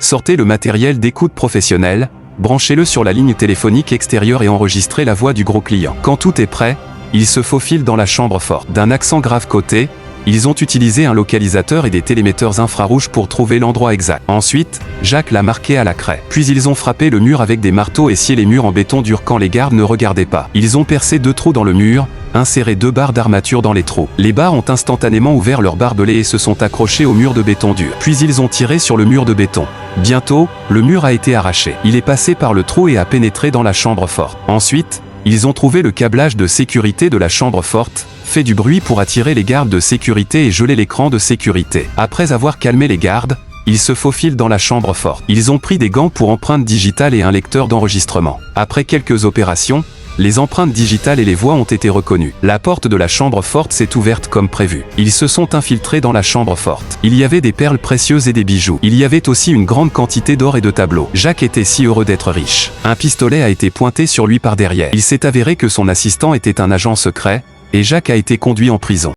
Sortez le matériel d'écoute professionnel, branchez-le sur la ligne téléphonique extérieure et enregistrez la voix du gros client. Quand tout est prêt, il se faufile dans la chambre forte. D'un accent grave côté, ils ont utilisé un localisateur et des télémetteurs infrarouges pour trouver l'endroit exact. Ensuite, Jacques l'a marqué à la craie. Puis ils ont frappé le mur avec des marteaux et scié les murs en béton dur quand les gardes ne regardaient pas. Ils ont percé 2 trous dans le mur, inséré 2 barres d'armature dans les trous. Les barres ont instantanément ouvert leurs barbelés et se sont accrochés au mur de béton dur. Puis ils ont tiré sur le mur de béton. Bientôt, le mur a été arraché. Il est passé par le trou et a pénétré dans la chambre forte. Ensuite, ils ont trouvé le câblage de sécurité de la chambre forte, fait du bruit pour attirer les gardes de sécurité et geler l'écran de sécurité. Après avoir calmé les gardes, ils se faufilent dans la chambre forte. Ils ont pris des gants pour empreintes digitales et un lecteur d'enregistrement. Après quelques opérations, les empreintes digitales et les voix ont été reconnues. La porte de la chambre forte s'est ouverte comme prévu. Ils se sont infiltrés dans la chambre forte. Il y avait des perles précieuses et des bijoux. Il y avait aussi une grande quantité d'or et de tableaux. Jacques était si heureux d'être riche. Un pistolet a été pointé sur lui par derrière. Il s'est avéré que son assistant était un agent secret, et Jacques a été conduit en prison.